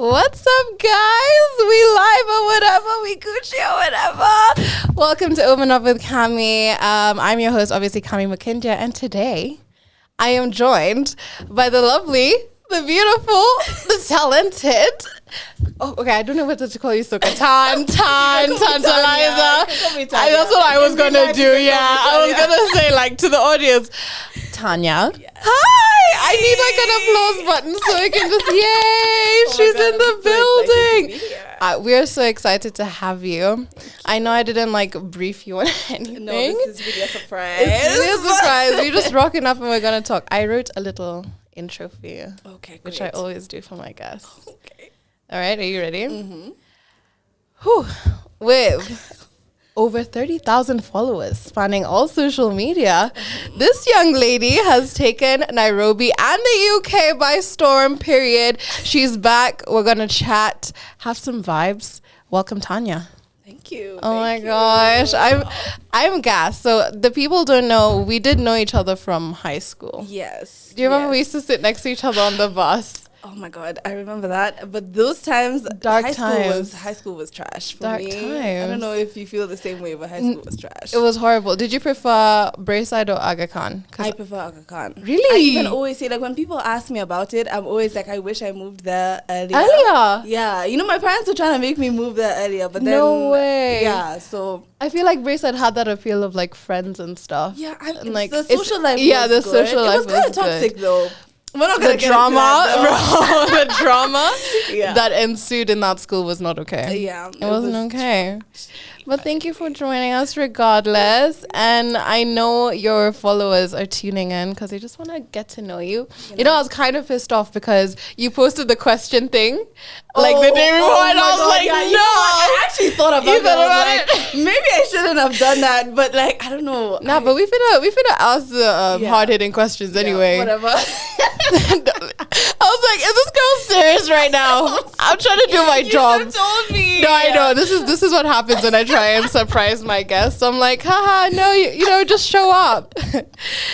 What's up, guys? We live or whatever, we Gucci or whatever. Welcome to Open Up with Cami. I'm your host, obviously, Cami McKindia, and today I am joined by the lovely, the beautiful, the talented. Oh, okay, I don't know what to call you, Soka. Tantalizer. That's what I was gonna do. Yeah, I was gonna say like to the audience, Tania. Yeah. Hi! I need like an applause button so I can just yay! She's in the building. We're so excited to have you. I know I didn't like brief you on anything. No, this is really a surprise. It's really a surprise. We're just rocking up and we're gonna talk. I wrote a little intro for you. Okay, great. Which I always do for my guests. Okay. All right, are you ready? Mm-hmm. Whew. With over 30,000 followers spanning all social media, this young lady has taken Nairobi and the UK by storm, period. She's back. We're going to chat, have some vibes. Welcome, Tania. Thank you. Oh my gosh. I'm gassed. So the people don't know, we did know each other from high school. Yes. Do you remember we used to sit next to each other on the bus? Oh my God, I remember that. But those times, high school was trash for me. I don't know if you feel the same way, but high school was trash. It was horrible. Did you prefer Brayside or Aga Khan? I prefer Aga Khan. Really? I even always say, like, when people ask me about it, I'm always like, I wish I moved there earlier. Earlier? Yeah. You know, my parents were trying to make me move there earlier, but then... No way. Yeah, so... I feel like Brayside had that appeal of, like, friends and stuff. Yeah, and like the social life was good. Social life was kind of toxic, though. We're not gonna the drama, the drama yeah. that ensued in that school was not okay. Yeah, it wasn't okay. But thank you for joining us regardless. And I know your followers are tuning in because they just want to get to know you. You know, I was kind of pissed off because you posted the question thing like the day before, and I was like, yeah, no. You know I actually thought about you that. Thought about it? Maybe I shouldn't have done that, but like, I don't know. Nah, but we finna ask the hard-hitting questions anyway. Whatever. I was like, is this girl serious right now? I'm trying to do my job. You told me. No, I know. This is what happens when I try and surprise my guests. I'm like, haha, no, you know, just show up.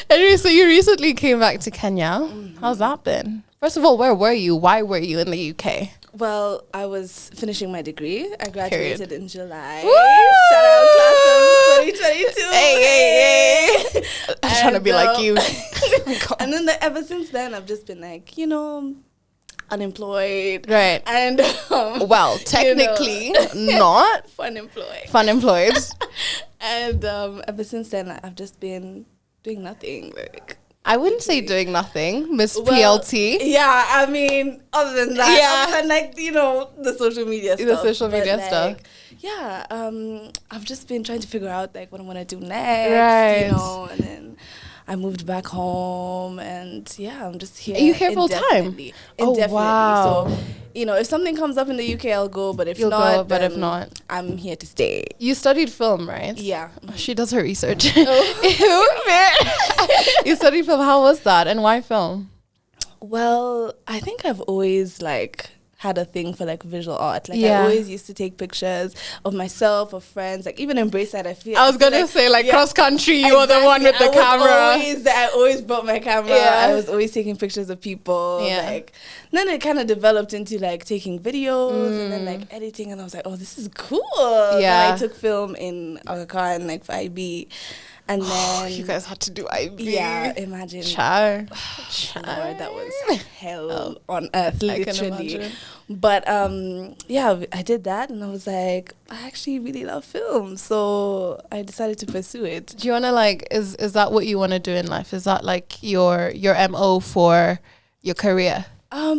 Anyway, so you recently came back to Kenya. Mm-hmm. How's that been? First of all, where were you? Why were you in the UK? Well, I was finishing my degree. I graduated in July. Woo! Shout out class of 2022. Hey. I'm trying to be like you. And then ever since then, I've just been like, you know, unemployed. Right. And well, technically not. Fun employed. And ever since then, I've just been doing nothing. Like, I wouldn't say doing nothing, Miss PLT. Yeah, I mean, other than that, other than like, you know, the social media stuff. Yeah, I've just been trying to figure out like what I want to do next, you know, and then I moved back home, and yeah, I'm just here. Are you here full time? Indefinitely. Oh, wow. So, you know, if something comes up in the UK, I'll go, but if You'll not, go, but if not, I'm here to stay. You studied film, right? Yeah. She does her research. You studied film. How was that, and why film? Well, I think I've always like had a thing for like visual art. Like I always used to take pictures of myself, of friends. Like even in Brayside, I was gonna say like cross country. You were the one with the camera. I always brought my camera. Yeah. I was always taking pictures of people. Yeah. Like then it kind of developed into like taking videos and then like editing. And I was like, oh, this is cool. Yeah. Then I took film in Aga Khan, like for IB. And then you guys had to do IB. Yeah, imagine. Char. Lord, that was hell on earth, literally. I can imagine. But yeah, I did that, and I was like, I actually really love film, so I decided to pursue it. Do you wanna like? Is that what you want to do in life? Is that like your MO for your career? I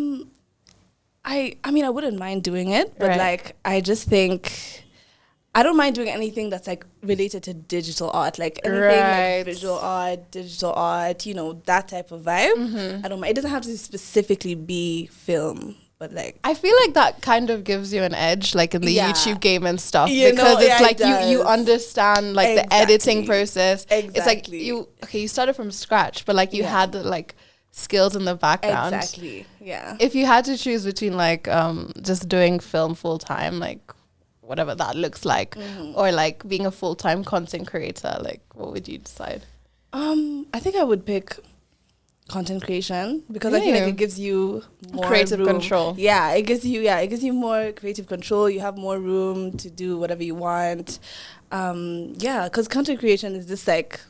mean, I wouldn't mind doing it, but like, I just think. I don't mind doing anything that's like related to digital art, like anything like visual art, digital art, you know, that type of vibe. Mm-hmm. I don't mind. It doesn't have to specifically be film, but like I feel like that kind of gives you an edge, like in the YouTube game and stuff, you because know, it's like you understand like the editing process. Exactly. It's like you started from scratch, but like you had the like skills in the background. Exactly. Yeah. If you had to choose between like just doing film full time, like whatever that looks like, or like being a full-time content creator, like what would you decide? I think I would pick content creation, because I feel like it gives you more creative room. control. Yeah, it gives you more creative control. You have more room to do whatever you want. Because content creation is just like,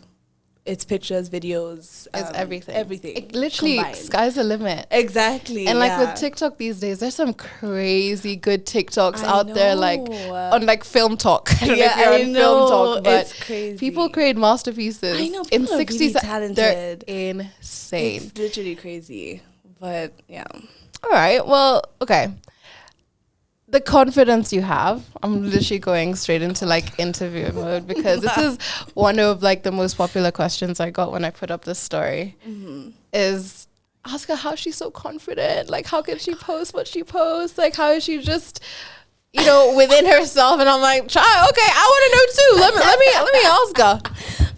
it's pictures, videos, it's everything. Everything. It literally, combined. Sky's the limit. Exactly. And like with TikTok these days, there's some crazy good TikToks out there, like on like Film Talk. I don't know if you're on Film Talk, but it's crazy. people create masterpieces. I know, in people 60 are really seconds. talented. They're insane. It's literally crazy. But yeah. All right. Well, okay. The confidence you have, I'm literally going straight into like interview mode, because this is one of like the most popular questions I got when I put up this story. Is ask her how she's so confident. Like, how can she post what she posts? Like, how is she just, within herself? And I'm like, child, okay, I want to know too. Let me ask her.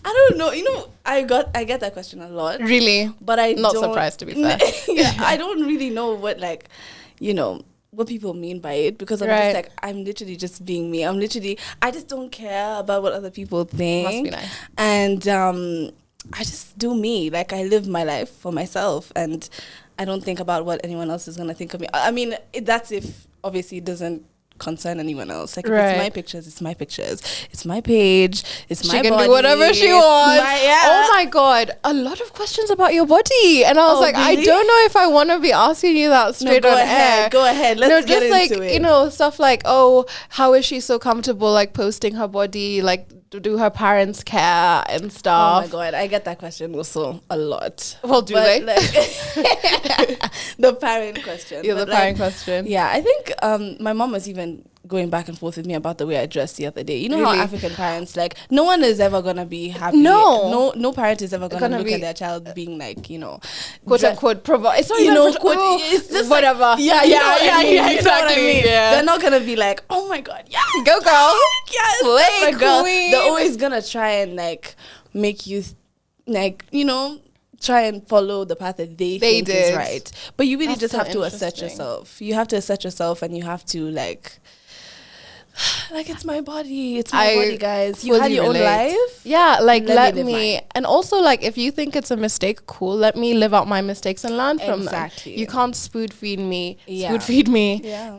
I don't know. I get that question a lot. Really? But I not don't, surprised, to be fair. Yeah, I don't really know what what people mean by it, because I'm just like, I'm literally just being me. I just don't care about what other people think. Must be nice. And I just do me. Like, I live my life for myself, and I don't think about what anyone else is going to think of me. I mean, that's if obviously it doesn't concern anyone else. Like, if it's my pictures, it's my pictures. It's my page. It's my body. She can do whatever she wants. Oh my God. A lot of questions about your body. And I was like, really? I don't know if I want to be asking you that straight on air. Go ahead. Let's get into it. Stuff like, oh, how is she so comfortable like posting her body? Like, do her parents care and stuff? Oh my God, I get that question also a lot. Well, do they? Like, the parent question. Yeah, the parent question. Yeah, I think my mom was even going back and forth with me about the way I dressed the other day. You know how African parents, like, no one is ever gonna be happy. No parent is ever gonna look at their child being like, quote unquote provide. It's not it's just whatever. Like, yeah, exactly. You know what I mean? Yeah. They're not gonna be like, oh my God, yeah, go girl, yes, slay girl. Queen. They're always gonna try and like make you try and follow the path that they think is right. But you really just have to assert yourself. You have to assert yourself, and you have to like, it's my body. It's my body, guys. You had your own life. Yeah, like let me. And also, like, if you think it's a mistake, cool. Let me live out my mistakes and learn from them. You can't spoon feed me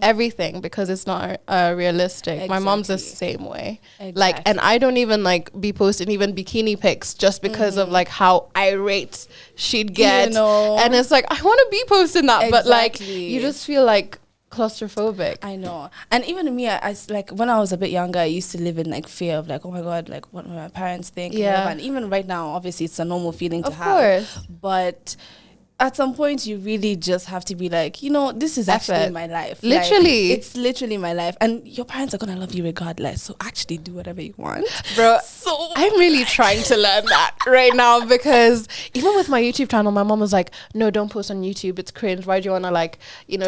everything, because it's not realistic. My mom's the same way. Like, and I don't even like be posting even bikini pics just because of like how irate she'd get. And it's like, I want to be posting that, but like you just feel like claustrophobic. I know. And even me, I like, when I was a bit younger, I used to live in like fear of like, oh my God, like what will my parents think? And even right now, obviously it's a normal feeling to have. But at some point you really just have to be like, this is actually my life. Literally. Like, it's literally my life. And your parents are going to love you regardless. So actually do whatever you want. Bro, I'm really trying to learn that right now, because even with my YouTube channel, my mom was like, no, don't post on YouTube. It's cringe. Why do you want to like,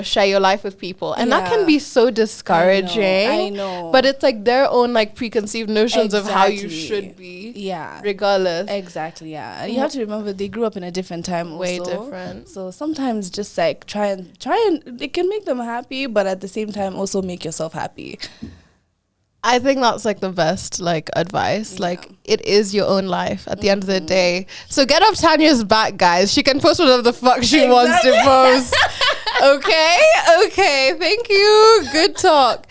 share your life with people? And that can be so discouraging. I know. But it's like their own like preconceived notions of how you should be. Yeah. Regardless. Exactly. Yeah. You have to remember they grew up in a different time. Way also. Different. So sometimes just like try and it can make them happy, but at the same time also make yourself happy. I think that's like the best like advice. Like, it is your own life at the end of the day. So get off Tania's back, guys. She can post whatever the fuck she wants to post. Okay, thank you. Good talk.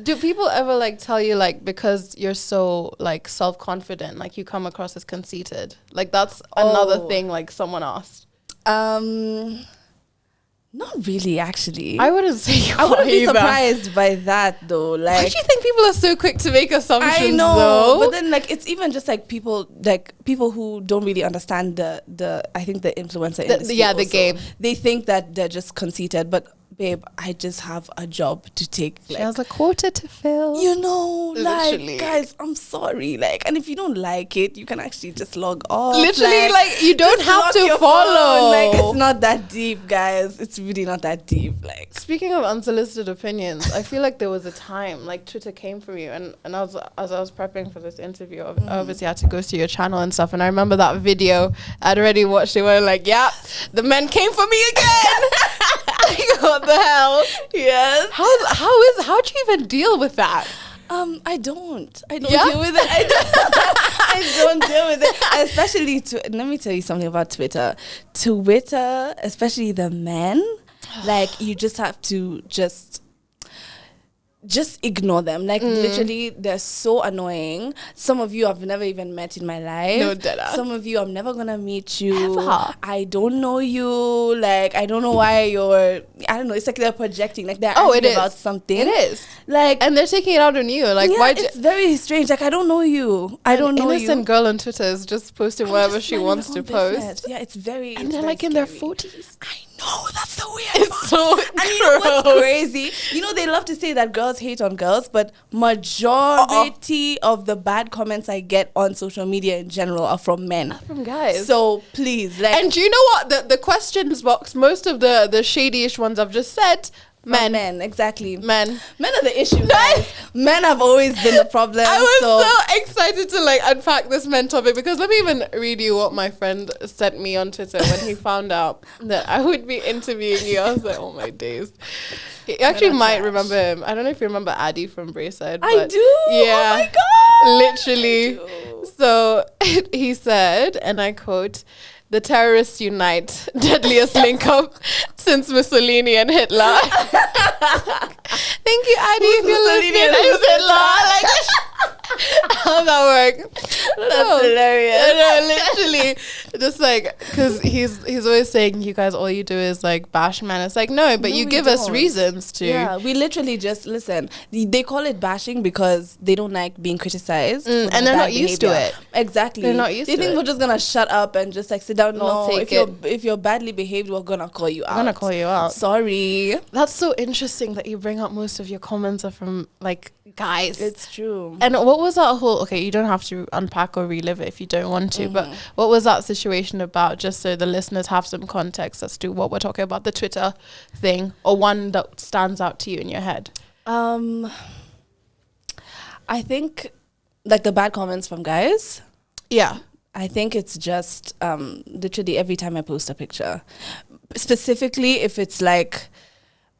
Do people ever like tell you like, because you're so like self-confident, like you come across as conceited? Like, that's another thing like someone asked. Not really, actually. I wouldn't say you I wouldn't be surprised by that, though. Like, why do you think people are so quick to make assumptions? I know, though? but then like it's even just like people who don't really understand the I think the influencer industry. The game. They think that they're just conceited, but babe, I just have a job to take. She has a quota to fill. Like, guys, I'm sorry. Like, and if you don't like it, you can actually just log off. Literally, like you don't have to follow. Like, it's not that deep, guys. It's really not that deep. Like, speaking of unsolicited opinions, I feel like there was a time like Twitter came for you, and as I was prepping for this interview, obviously I had to go through your channel and stuff, and I remember that video I'd already watched. They were like, yeah, the men came for me again. What the hell? Yes. How do you even deal with that? I don't deal with it. I don't deal with it. Especially let me tell you something about Twitter. Twitter, especially the men, like you just have to just ignore them. Like literally, they're so annoying. Some of you I've never even met in my life. No, deadass. Some of you I'm never gonna meet you. Ever. I don't know you. Like I don't know why you're. I don't know. It's like they're projecting. Like they're angry about something. It is. Like And they're taking it out on you. Like yeah, why? it's very strange. Like I don't know you. I don't know innocent you. girl on Twitter is just posting whatever Just she minding wants her to own post. business. Yeah, it's very. And it's they're very like in their scary. 40s. I know, that's the weird It's part. so And you know what's crazy? You know, they love to say that girls hate on girls, but majority of the bad comments I get on social media in general are from men. From guys. So please, like, And do you know what? The questions box, most of the shady-ish ones I've just said, men. exactly. Men. Men are the issue, guys. Men have always been the problem. I was so excited to like unpack this men topic because let me even read you what my friend sent me on Twitter when he found out that I would be interviewing you. I was like, oh my days. He actually might remember him. I don't know if you remember Addy from Brayside. I do. Yeah. Oh my God. Literally. So he said, and I quote, "The terrorists unite, deadliest link up since Mussolini and Hitler." Thank you, Addy, if you're Mussolini listening. and Who's Hitler? Like, how's that work? That's hilarious. No, literally, just like, because he's always saying, you guys, all you do is like bash man. It's like, no, but No, you we give us don't. reasons to. Yeah, we literally just listen. They call it bashing because they don't like being criticized, for and their they're bad not used to behavior. it. Exactly, They're not used They to think it. we're just gonna shut up and just like sit down. Not No, take if you're badly behaved, we're gonna call you out. I'm gonna call you out. Sorry, That's so interesting that you bring up most of your comments are from like guys. it's true. And what was that whole? Okay, you don't have to unpack or relive it if you don't want to. But what was that situation about? Just so the listeners have some context as to what we're talking about, the Twitter thing, or one that stands out to you in your head. I think like the bad comments from guys. Yeah. I think it's just literally every time I post a picture, specifically if it's like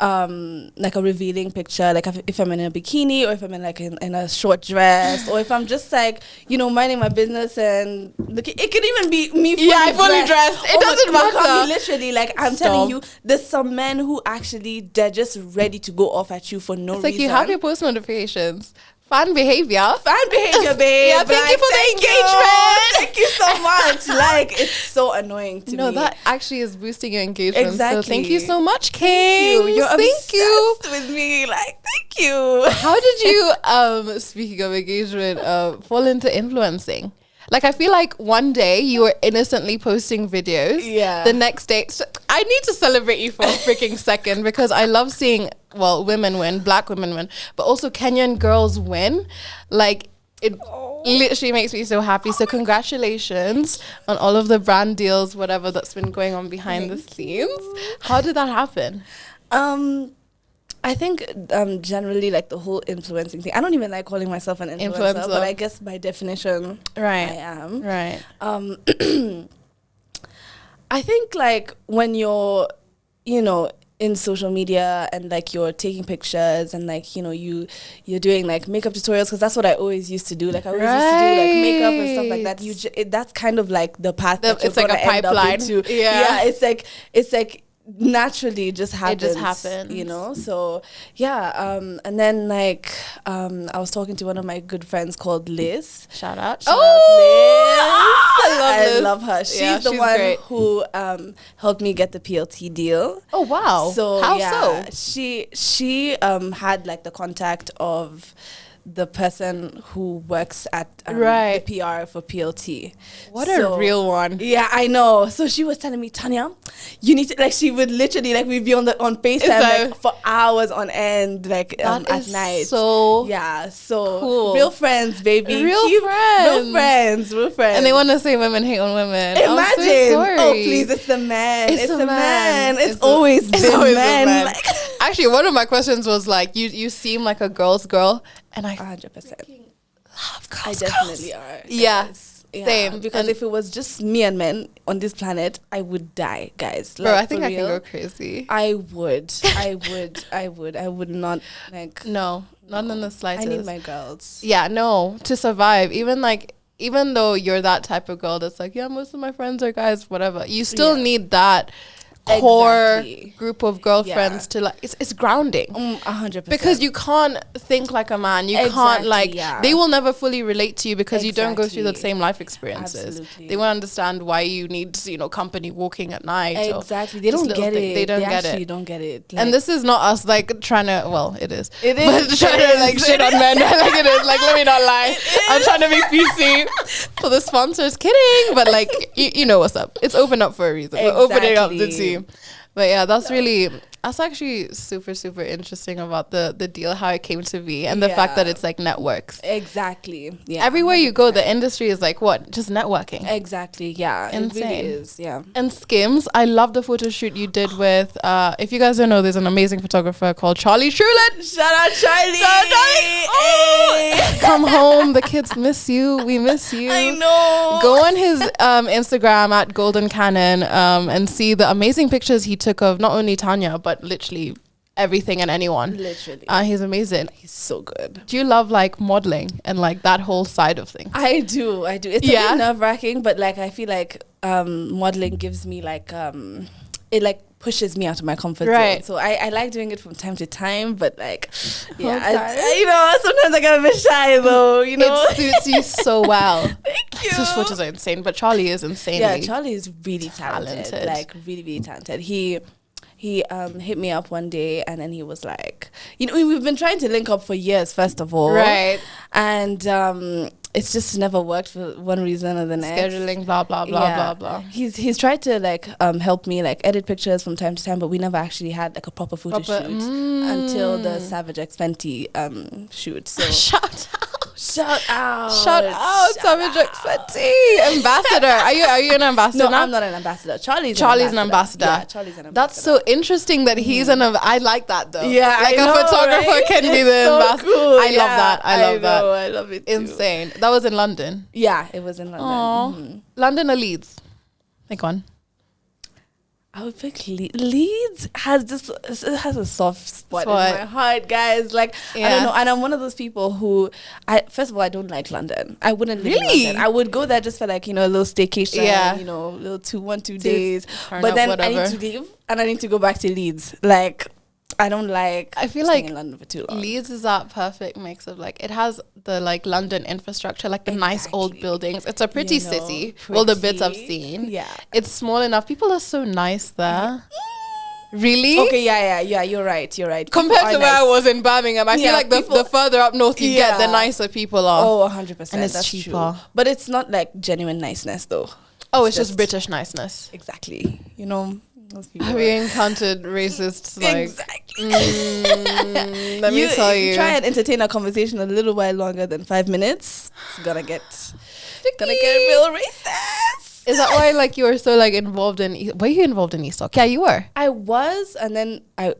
a revealing picture, like if I'm in a bikini or if I'm in like in a short dress or if I'm just like, you know, minding my business and look, it could even be me fully dressed. It doesn't matter. Literally, like I'm telling you, there's some men who actually they're just ready to go off at you for no It's reason. like you have your post notifications. Fan behavior. Fan behavior, babe. Yeah, thank you for the engagement. Thank you so much. Like, it's so annoying to me. No, that actually is boosting your engagement. Exactly. So thank you so much, King. Thank you. You're Thank you. obsessed with me. Like, thank you. How did you, speaking of engagement, fall into influencing? Like, I feel like one day you were innocently posting videos. Yeah. The next day, I need to celebrate you for a freaking second because I love seeing, well, women win, black women win, but also Kenyan girls win. Like, it literally makes me so happy. So congratulations on all of the brand deals, whatever that's been going on behind the scenes. How did that happen? I think generally like the whole influencing thing. I don't even like calling myself an influencer, but I guess by definition, Right. I am. Right. I think like when you're, you know, in social media and like you're taking pictures and like, you know, you're doing like makeup tutorials, because that's what I always used to do. Like I always used to do like makeup and stuff like that. That's kind of like the path that It's you're like a gonna end up pipeline. into. Yeah. It's like naturally it just happens. It just happens. You know? So yeah, and then like I was talking to one of my good friends called Liz. Shout out. Shout out, Liz. I love her. She's the one great. who helped me get the PLT deal. Oh wow! So how yeah, so? She had like the contact of the person who works at Right. the PR for PLT. What So- a real one. Yeah, I know. So she was telling me, Tania, you need to like. She would literally like we'd be on FaceTime like for hours on end, like That at is night. so Yeah, so cool. real friends, baby. Real Real friends. friends. And they want to say women hate on women. Imagine. I'm so sorry. Oh, please, it's a man. It's a man. It's a- always it's been always a men. man. Like, Actually, one of my questions was like, you seem like a girl's girl, and I 100%. love girls. I definitely are. Yeah, guys. Yeah, same. because And- if it was just me and men on this planet, I would die, guys. Bro, Like, I think for I can real, go crazy. I would. I would not like. No, not in the slightest. I need my girls. Yeah, no, to survive. Even like even though you're that type of girl that's like, yeah, most of my friends are guys, whatever, you still need that core group of girlfriends to like, it's grounding. 100%. Because you can't think like a man. You can't like, they will never fully relate to you because you don't go through the same life experiences. Absolutely. They won't understand why you need, company walking at night. Exactly. They don't get it. They don't get actually it. don't get it. Like, and this is not us like trying to, well, it is. It is. But trying to like shit on men. Like it is. Like, let me not lie. I'm trying to be PC for the sponsors. Kidding. But like, you know what's up. It's open up for a reason. We're opening up the team. But yeah, that's actually super, super interesting about the deal, how it came to be, and the fact that it's like networks. Exactly. Yeah. Everywhere you go, the industry is like what? Just networking. Exactly. Yeah. Insane. It really is. Yeah. And Skims, I love the photo shoot you did with, if you guys don't know, there's an amazing photographer called Charlie Truland. Shout out Charlie. Oh! Come home. The kids miss you. We miss you. I know. Go on his Instagram at Golden Cannon and see the amazing pictures he took of not only Tanya, but literally everything and anyone. Literally. He's amazing. He's so good. Do you love like modeling and like that whole side of things? I do. It's a bit nerve-wracking, but like I feel like modeling gives me like it like pushes me out of my comfort zone. So I like doing it from time to time, but like I sometimes I get a bit shy though, It suits you so well. Thank you. His photos are insane, but Charlie is insanely Charlie is really talented. Like really, really talented. He hit me up one day and then he was like, we've been trying to link up for years, first of all. Right. And it's just never worked for one reason or the next. Scheduling, blah, blah, blah, blah, blah. He's tried to like help me like edit pictures from time to time, but we never actually had like a proper photo shoot until the Savage X Fenty shoot. So Shout out, Savage X Fenty ambassador. Are you an ambassador? No, now? I'm not an ambassador. Charlie's an ambassador. Yeah, Charlie's an ambassador. That's so interesting that he's I like that though. Yeah, like I know, a photographer right? can be the so ambassador. Cool. I love that. I love that. I love it too. Insane. That was in London. Yeah, it was in London. Mm-hmm. London or Leeds? Pick one. I would pick Leeds. Has a soft spot in my heart, guys. Like I don't know, and I'm one of those people who, first of all, I don't like London. I wouldn't live in London. I would go there just for like a little staycation, little 2 days. But then I need to leave and I need to go back to Leeds. Like I don't like. I feel like in London for too long. Leeds is that perfect mix of like it has the like London infrastructure, like the nice old buildings. It's a pretty city. Well, the bits I've seen. Yeah, it's small enough. People are so nice there. Really? Okay, yeah. You're right. Compared to where I was in Birmingham, I feel like the further up north you get, the nicer people are. Oh, 100%. And it's cheaper. True. But it's not like genuine niceness though. Oh, it's just British niceness. Exactly. Have you encountered racists? Like, exactly. Let me tell you. Try and entertain a conversation a little while longer than 5 minutes. It's gonna get real racist. Is that why like you were so like involved in? Were you involved in Estock? Yeah, you were. I was, and then I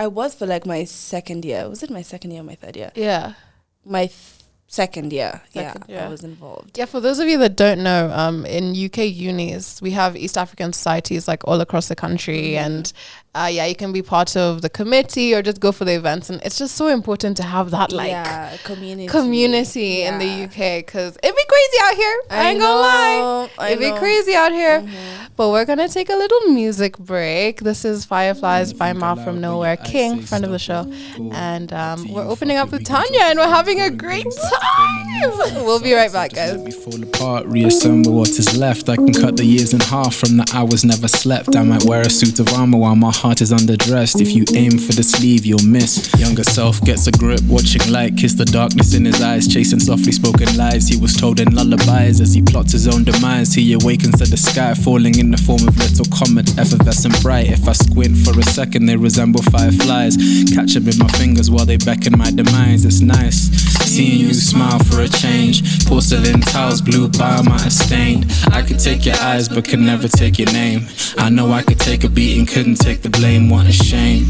was for like my second year. Was it my second year or my third year? Yeah, my second year. I was involved. Yeah, for those of you that don't know, in UK unis, we have East African societies like all across the country, and you can be part of the committee or just go for the events, and it's just so important to have that like community in the UK because it'd be crazy out here. I ain't gonna lie, it'd be crazy out here. But we're gonna take a little music break. This is Fireflies by Mouth from Nowhere, King, friend of the show, and we're opening up with Tanya, and we're having a great time. We'll be right back, guys. We fall apart, reassemble what is left. I can cut the years in half from the hours never slept. I might wear a suit of armor while my heart is underdressed. If you aim for the sleeve, you'll miss. Younger self gets a grip, watching light kiss the darkness in his eyes, chasing softly spoken lies. He was told in lullabies as he plots his own demise. He awakens to the sky, falling in the form of little comet, effervescent bright. If I squint for a second, they resemble fireflies. Catch them in my fingers while they beckon my demise. It's nice seeing you smile for a change. Porcelain tiles, blue bar might have stained. I could take your eyes, but could never take your name. I know I could take a beating, couldn't take the blame. What a shame,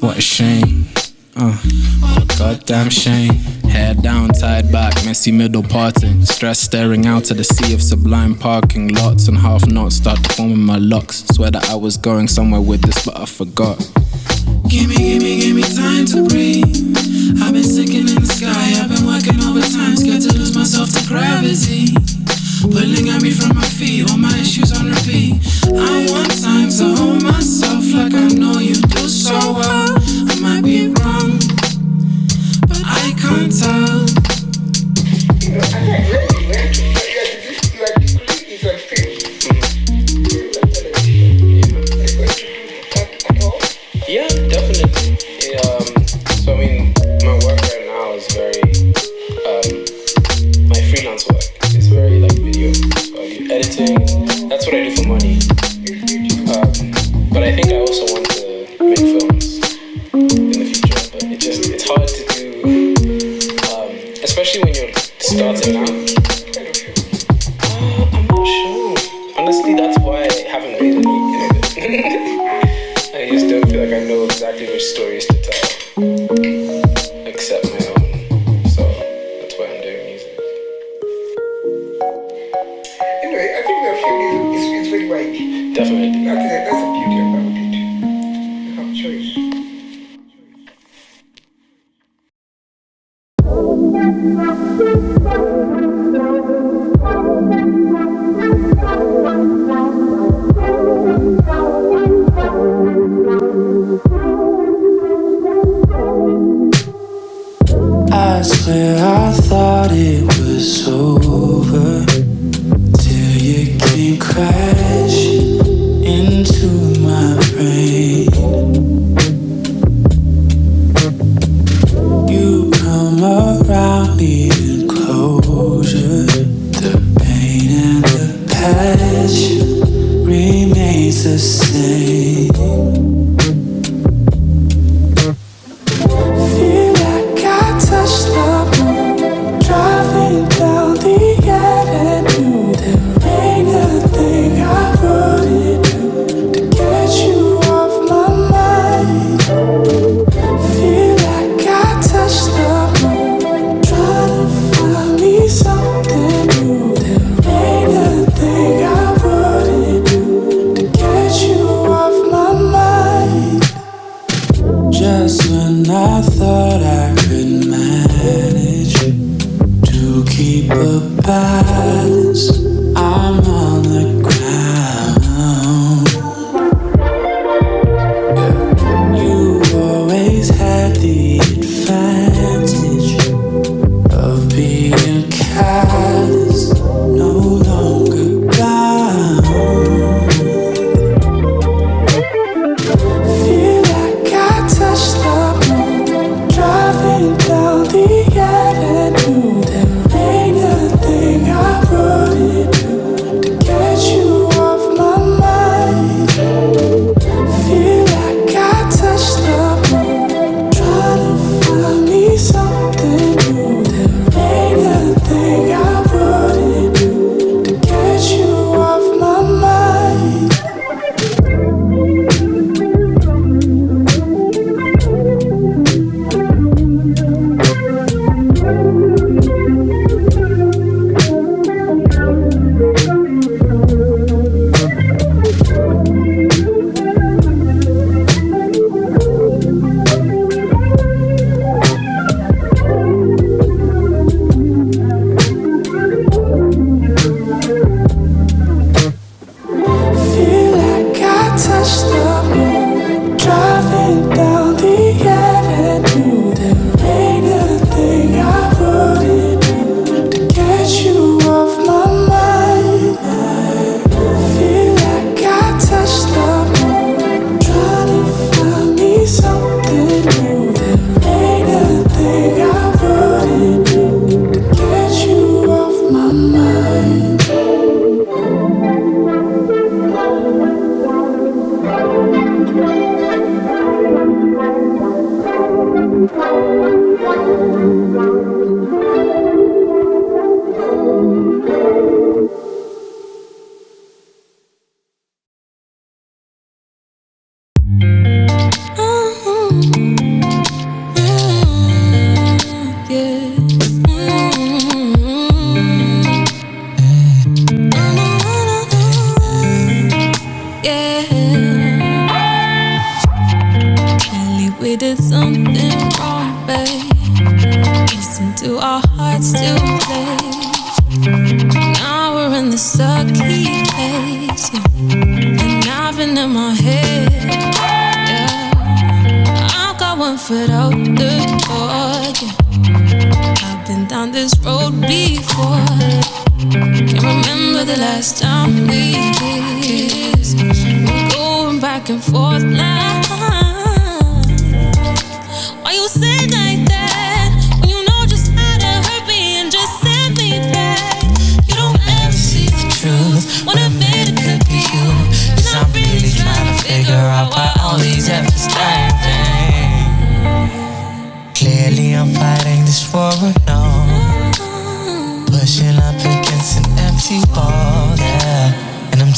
what a shame. What a goddamn shame. Hair down, tied back, messy middle parting. Stress staring out to the sea of sublime parking lots, and half knots start forming my locks. Swear that I was going somewhere with this, but I forgot. Give me time to breathe. I've been sinking in the sky, I've been working overtime, scared to lose myself to gravity. that's what I do for money. But I think I also want to make films in the future. But it's hard to do, especially when you're starting out. I'm not sure. Honestly, that's why I haven't made any. I just don't feel like I know exactly which stories to tell, except my own. So that's why I'm doing music. Anyway, I think the field is very wide. Definitely. I think that's the beauty about it. You have choice. I swear I thought it was over till you came crashing into my brain. You come around needing closure. The pain and the passion remains the same. Feel like I touched the moon, driving down the avenue. There ain't a thing I wouldn't do to get you off my mind. Feel like I touched the moon, trying to find me something new. There ain't a thing I wouldn't do to get you off my mind. Just when I thought I could manage to keep a balance, I'm on the ground. Yeah. You always had the advantage of being callous, no longer bound. Feel like I touched the moon, driving down the avenue. There ain't a thing I wouldn't do to get you off my mind. Feel like I touched the moon, trying to find me something new. There ain't a thing I wouldn't do to get you off my mind. Feel like I touched the moon, driving down the avenue. There ain't a thing I wouldn't do to get you off my mind. Feel like I touched the moon, trying to find me something new. There ain't a thing I wouldn't do to get you off my mind. Clearly we did something wrong, babe. Listen to our hearts to play. Now we're in the sucky place, yeah. And I've been in my head, yeah. I've got one foot out the door, yeah. I've been down this road before. Can't remember the last time we kissed. We're going back and forth like, why you say like that when you know just how to hurt me and just send me back? You don't ever see the truth. When I made it clear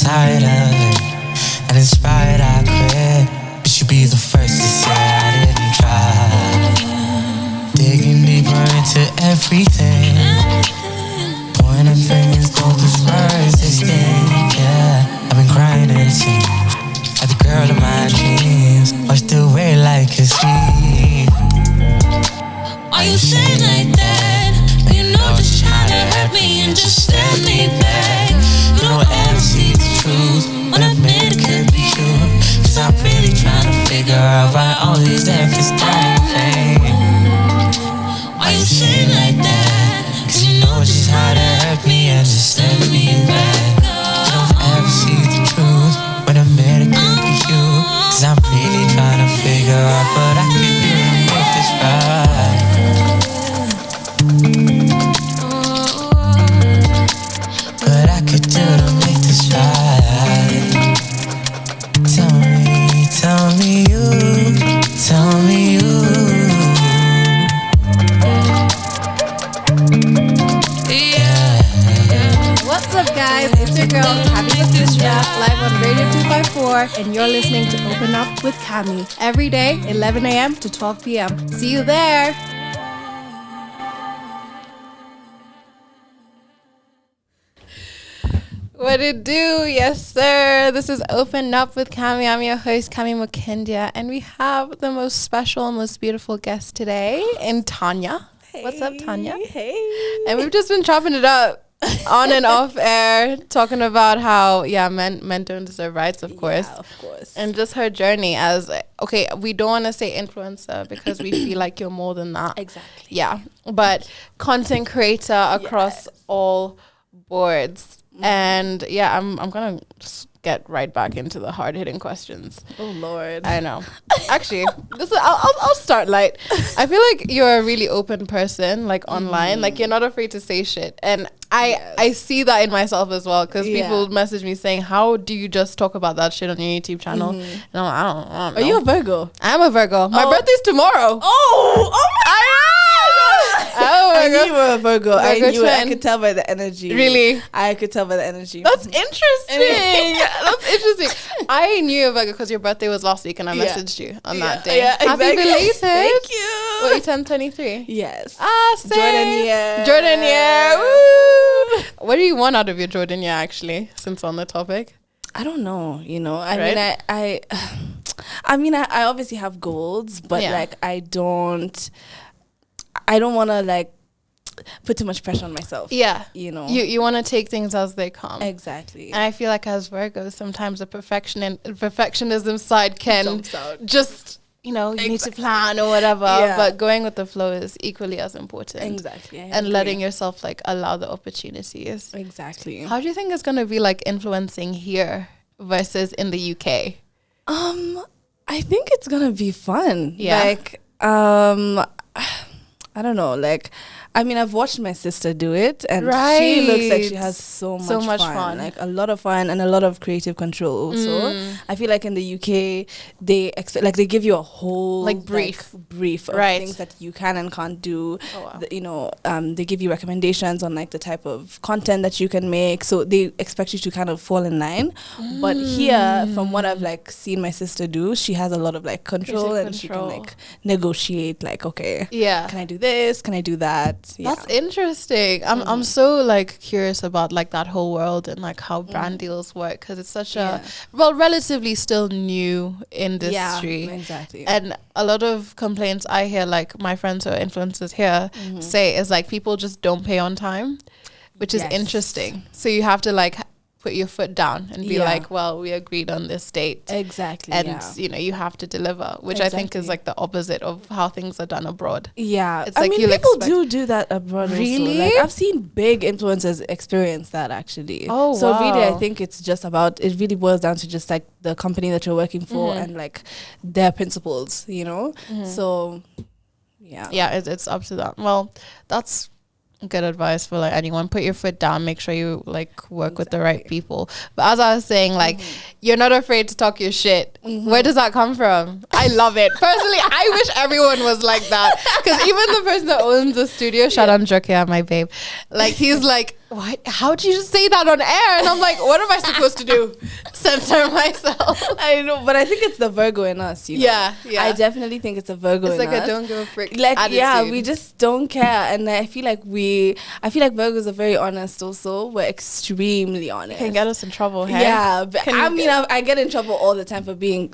tired of it, and inspired I quit. You should be the first to say I didn't try. Digging deeper into everything, pointing fingers, don't those words they sting. Yeah, I've been crying it seems, like the girl of my dreams, but still wait like a street. Why you say like that? You know just how to hurt me and just stab me back. You don't ever see the truth when I admit it could be you. Cause I'm really trying to figure out why all these efforts dying vain. Why you say like that? Cause you know just how to hurt me and just stab me back. You don't ever see the truth when I admit it could be you. Cause I'm really trying to figure out what I can do to make this right. What I could do to make this right. Tell me you, tell me you. What's up, guys? It's your girl, Cami Makindia, live on Radio 254, and you're listening to Open Up with Cami. Every day, 11 a.m. to 12 p.m. See you there. What it do? Yes, sir. This is Open Up with Cami. I'm your host, Cami Makindia, and we have the most special, most beautiful guest today in Tania. Hey. What's up, Tania? Hey. And we've just been chopping it up on and off air, talking about how, men don't deserve rights, of course. Yeah, of course. And just her journey as, okay, we don't want to say influencer because we feel like you're more than that. Exactly. Yeah. But content creator across all boards. And yeah, I'm gonna just get right back into the hard-hitting questions. Oh Lord, I know. Actually, I'll start light. I feel like you're a really open person, like online. Like you're not afraid to say shit, and I see that in myself as well. Because people message me saying, "How do you just talk about that shit on your YouTube channel?" And I'm like, I don't know. Are you a Virgo? I'm a Virgo. My birthday's tomorrow. Oh my God! I knew you were a Virgo. I Virgo knew it. I twin. could tell by the energy. Really? I could tell by the energy. That's interesting. That's interesting. I knew you, Virgo, because your birthday was last week and I messaged you on that day. Yeah, Happy exactly. belated. Thank you. What, you turned 23? Yes. Same. Jordan year. Woo. What do you want out of your Jordan year, actually, since on the topic? I don't know. I mean, I obviously have goals, but like I don't want to like put too much pressure on myself. Yeah. You want to take things as they come. Exactly. And I feel like as Virgos, sometimes the perfectionism side can just, you need to plan or whatever. Yeah. But going with the flow is equally as important. Exactly. And letting yourself like allow the opportunities. Exactly. How do you think it's going to be like influencing here versus in the UK? I think it's going to be fun. Yeah. Like, I don't know, like, I mean, I've watched my sister do it, and she looks like she has so much fun. Like, a lot of fun and a lot of creative control also. I feel like in the UK, they expect, like, they give you a whole like brief of things that you can and can't do. Oh, wow. They give you recommendations on like the type of content that you can make, so they expect you to kind of fall in line. But here, from what I've like seen my sister do, she has a lot of like control, she can like negotiate, like, okay, can I do this? Can I do that? Yeah. That's interesting. I'm so like curious about like that whole world and like how brand deals work, because it's such a relatively still new industry. Yeah, exactly. And a lot of complaints I hear, like my friends who are influencers here say, is like people just don't pay on time, which is interesting. So you have to like put your foot down and be like, well, we agreed on this date. Exactly. And, you have to deliver, which I think is like the opposite of how things are done abroad. Yeah. It's like people do that abroad. Really? Also. Like, I've seen big influencers experience that actually. Oh, so wow. Really, I think it's just about, it really boils down to just like the company that you're working for and like their principles, So, yeah. Yeah, it's up to them. Well, that's good advice for like anyone. Put your foot down, make sure you like work with the right people. But as I was saying, like you're not afraid to talk your shit. Where does that come from? I love it. Personally, I wish everyone was like that, because even the person that owns the studio, shout out Jokia, my babe, like he's like why? How'd you just say that on air? And I'm like, what am I supposed to do? Censor myself. I know, but I think it's the Virgo in us, you know. Yeah. I definitely think it's a Virgo It's in like us. a don't give a frick Like, attitude. yeah, we just don't care. And I feel like Virgos are very honest also. We're extremely honest. Can get us in trouble, hey? Yeah, but Can I you mean, I get in trouble all the time for being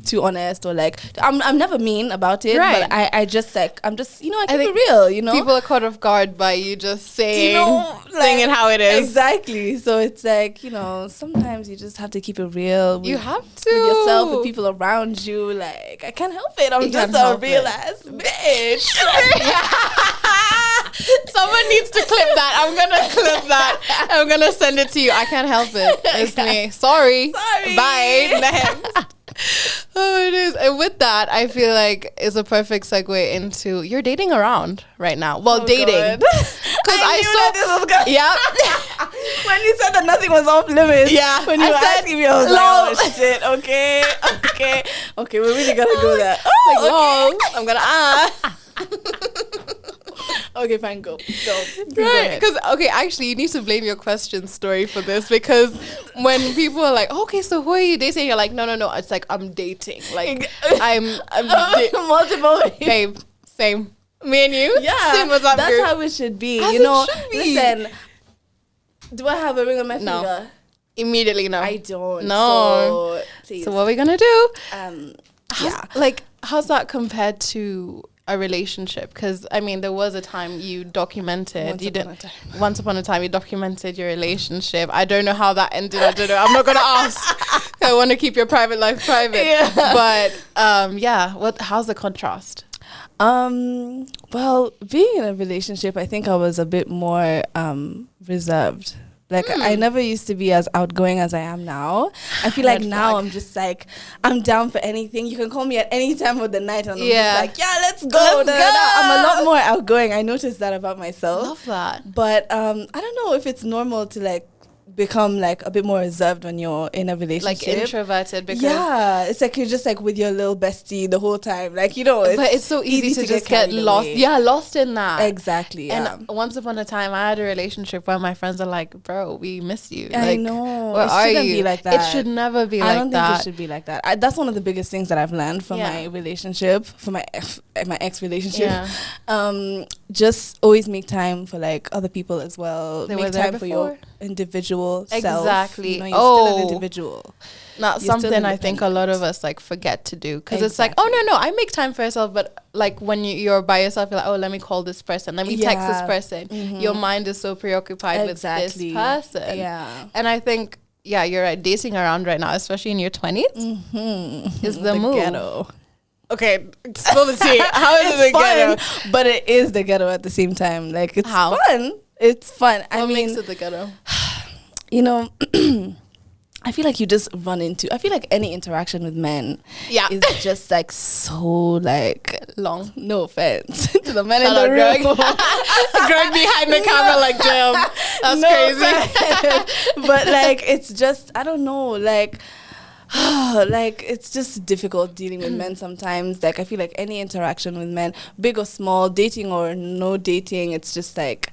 too honest, or like I'm never mean about it, Right. but I just like I keep I it think real, you know. People are caught off guard by you just saying, You know, saying it how it is. Exactly. So it's like, you know, sometimes you just have to keep it real. You have to. with yourself, with people around you. Like, I can't help it. I'm You just can't a help real it. ass bitch. Someone needs to clip that. I'm gonna clip that. I'm gonna send it to you. I can't help it. It's me. Sorry. Bye. Next. Oh, it is. And with that, I feel like it's a perfect segue into you're dating around right now. Well, dating. Because I knew that this was gonna. Yeah. When you said that nothing was off limits. Yeah. When you were asking me, I was like, oh shit. Okay, we're really gonna go there. Oh, okay. I'm gonna Okay, fine, go. Right, because actually, you need to blame your question story for this, because when people are like, okay, so who are you dating? You're like, no, it's like I'm dating, like I'm multiple. babe, same, me and you, Yeah, same as that's how it should be. As you know, it should be. listen. Do I have a ring on my No. finger? Immediately, no, I don't. No. So, please. So what are we gonna do? Yeah. How's that compared to a relationship? Because I mean, there was a time you documented. Once upon a time, you documented your relationship. I don't know how that ended. I don't know. I'm not gonna ask. I want to keep your private life private. Yeah. But yeah. How's the contrast? Well, being in a relationship, I think I was a bit more reserved. Like, I never used to be as outgoing as I am now. I feel like now I'm just like, I'm down for anything. You can call me at any time of the night and I'm just like, yeah, let's go. I'm a lot more outgoing. I noticed that about myself. Love that. But I don't know if it's normal to like become like a bit more reserved when you're in a relationship. Like introverted, because it's like you're just like with your little bestie the whole time. Like, you know, but it's so easy to just get carried lost. away. Yeah, lost in that. Exactly. Yeah. And once upon a time, I had a relationship where my friends are like, "Bro, we miss you." I Like, know. where It are shouldn't you? be like that. It should never be I like don't that. think it should be like that. That's one of the biggest things that I've learned from my relationship, from my ex relationship. Yeah. Just always make time for like other people as well. They make were there time for your before? individual self. Exactly. You know, you're still an individual. Not You're still something I think a lot of us like forget to do, because it's like, oh no, I make time for yourself, but like when you're by yourself, you're like, oh, let me call this person, let me text this person. Your mind is so preoccupied with this person. Yeah. And I think, yeah, you're right. Dating around right now, especially in your 20s, is the move. Ghetto. Okay, spill the tea. How is it the fun, ghetto? but it is the ghetto at the same time. Like, it's How? fun. It's fun. What makes it the ghetto? You know, I feel like you just run into. I feel like any interaction with men, is just like so like Long. No offense to the men in Shout the out, room. Greg behind the camera, like, damn, that's No crazy. offense. But like, it's just, I don't know, like. Like, it's just difficult dealing with men sometimes. Like, I feel like any interaction with men, big or small, dating or no dating, it's just like,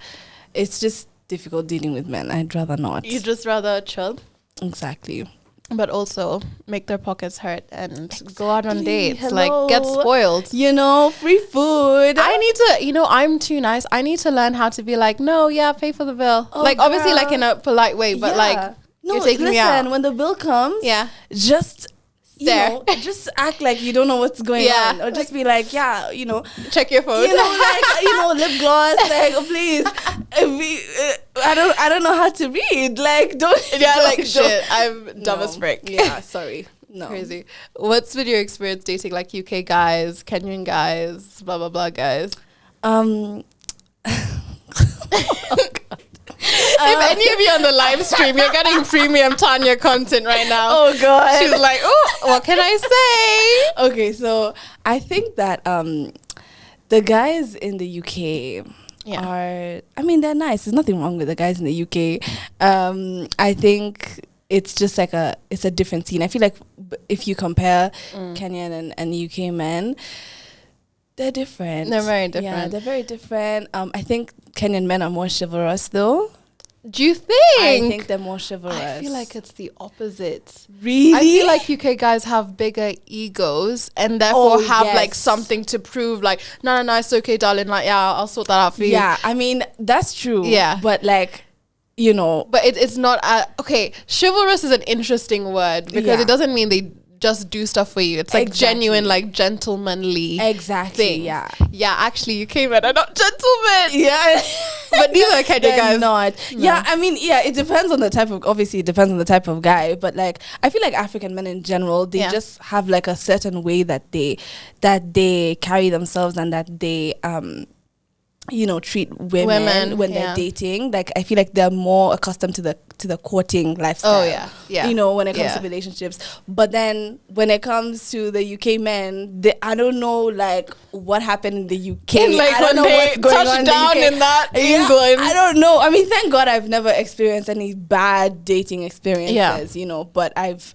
it's just difficult dealing with men. I'd rather not. You'd just rather chill, Exactly. but also make their pockets hurt and go out on dates. Hello. Like, get spoiled. You know, free food. I need to, I'm too nice. I need to learn how to be like, no, yeah, pay for the bill. Oh, like, obviously, like girl. in a polite way, but like, no, you're taking me out. when the bill comes, just Stare. you know, just act like you don't know what's going on, or just be like, yeah, you know, Check your phone. you know, like, you know, lip gloss, like, oh, please, I don't know how to read, like, don't, Shit, I'm dumb as frick. Yeah, sorry, no, Crazy. What's been your experience dating like UK guys, Kenyan guys, blah blah blah guys? If any of you on the live stream, you're getting premium Tania content right now. Oh God, She's like, oh, what can I say? Okay, so I think that the guys in the UK are, I mean, they're nice. There's nothing wrong with the guys in the UK. I think it's just like it's a different scene. I feel like if you compare Kenyan and UK men, they're different. They're very different. Yeah, they're very different. I think Kenyan men are more chivalrous though. Do you think? I think they're more chivalrous. I feel like it's the opposite. Really? I feel like UK guys have bigger egos and therefore have like yes. something to prove. Like, no, it's okay, darling. Like, yeah, I'll sort that out for you. Yeah, I mean, that's true. Yeah. But like, you know. But it's not, okay, chivalrous is an interesting word because Yeah. it doesn't mean they just do stuff for you. It's like genuine, like gentlemanly Exactly. Yeah. Yeah, actually, you came in are not gentlemen. Yeah. But neither can you They're guys. not. No. Yeah, I mean, yeah, it depends on the type of, obviously it depends on the type of guy, but like, I feel like African men in general, they just have like a certain way that they carry themselves and that they, you know, treat women when they're dating. Like, I feel like they're more accustomed to the courting lifestyle. Oh, yeah. You know, when it comes to relationships. But then when it comes to the UK men, I don't know, like, what happened in the UK. And like I don't know what's going on touched in the down UK. in that Yeah, England. I don't know. I mean, thank God I've never experienced any bad dating experiences, you know, but I've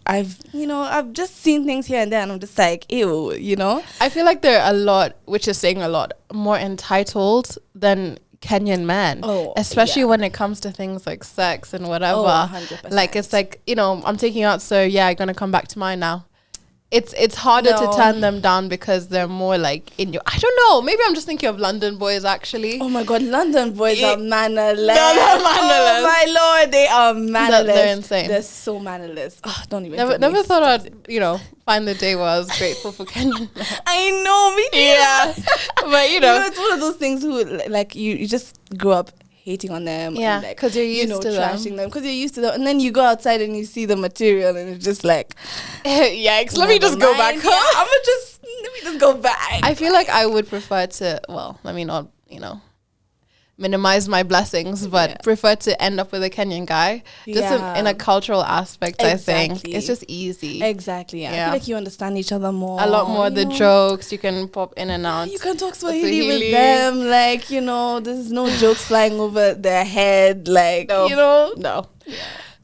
just seen things here and there and I'm just like, ew, you know? I feel like they're a lot, which is saying a lot, more entitled than Kenyan men. Oh, especially when it comes to things like sex and whatever. Oh, 100%. Like, it's like, you know, I'm taking you out, so yeah, you're gonna come back to mine now. It's harder to turn them down because they're more like in your, I don't know, maybe I'm just thinking of London boys actually. Oh my God, London boys are mannerless. They're mannerless. Oh my Lord, they are mannerless. They're insane. They're so mannerless. Oh, don't even. Never thought I'd, you know, find the day where I was grateful for Kenyan men. I know, me too. Yeah. But you know, it's one of those things who like you just grow up hating on them. Yeah, and, like, because you're used to them. trashing them because you're used to them, and then you go outside and you see the material, and it's just like, yikes. Let me just go back home. Yeah, let me just go back. I feel like I would prefer to, well, let me not, you know, minimize my blessings, but prefer to end up with a Kenyan guy. Just in a cultural aspect, I think. It's just easy. Exactly, yeah. I feel like you understand each other more. A lot more. The jokes, you can pop in and out. You can talk Swahili with them. Like, you know, there's no jokes flying over their head. Like, you know. No. Yeah.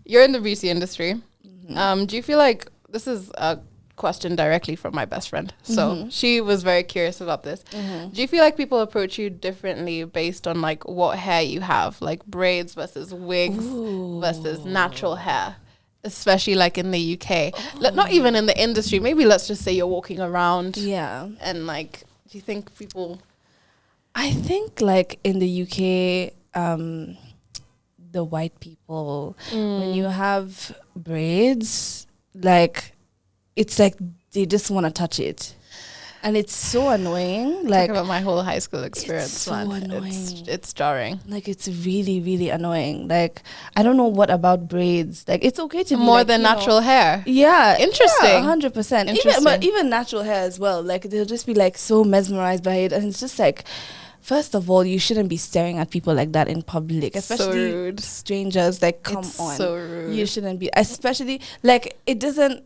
You're in the beauty industry. Do you feel like, this is a question directly from my best friend, so she was very curious about this. Do you feel like people approach you differently based on like what hair you have, like braids versus wigs versus natural hair, especially like in the UK? Not even in the industry, maybe let's just say you're walking around and like, do you think people, I think like in the UK, the white people, when you have braids, like, it's like they just want to touch it, and it's so annoying. Like, talk about my whole high school experience, it's so annoying. It's jarring. Like, it's really, really annoying. Like, I don't know what about braids. Like, it's okay to be More like, than natural hair. Yeah, Interesting. 100%. Even natural hair as well. Like, they'll just be like so mesmerized by it, and it's just like, first of all, you shouldn't be staring at people like that in public, especially strangers. Like, come on, so rude. You shouldn't be, especially like, it doesn't.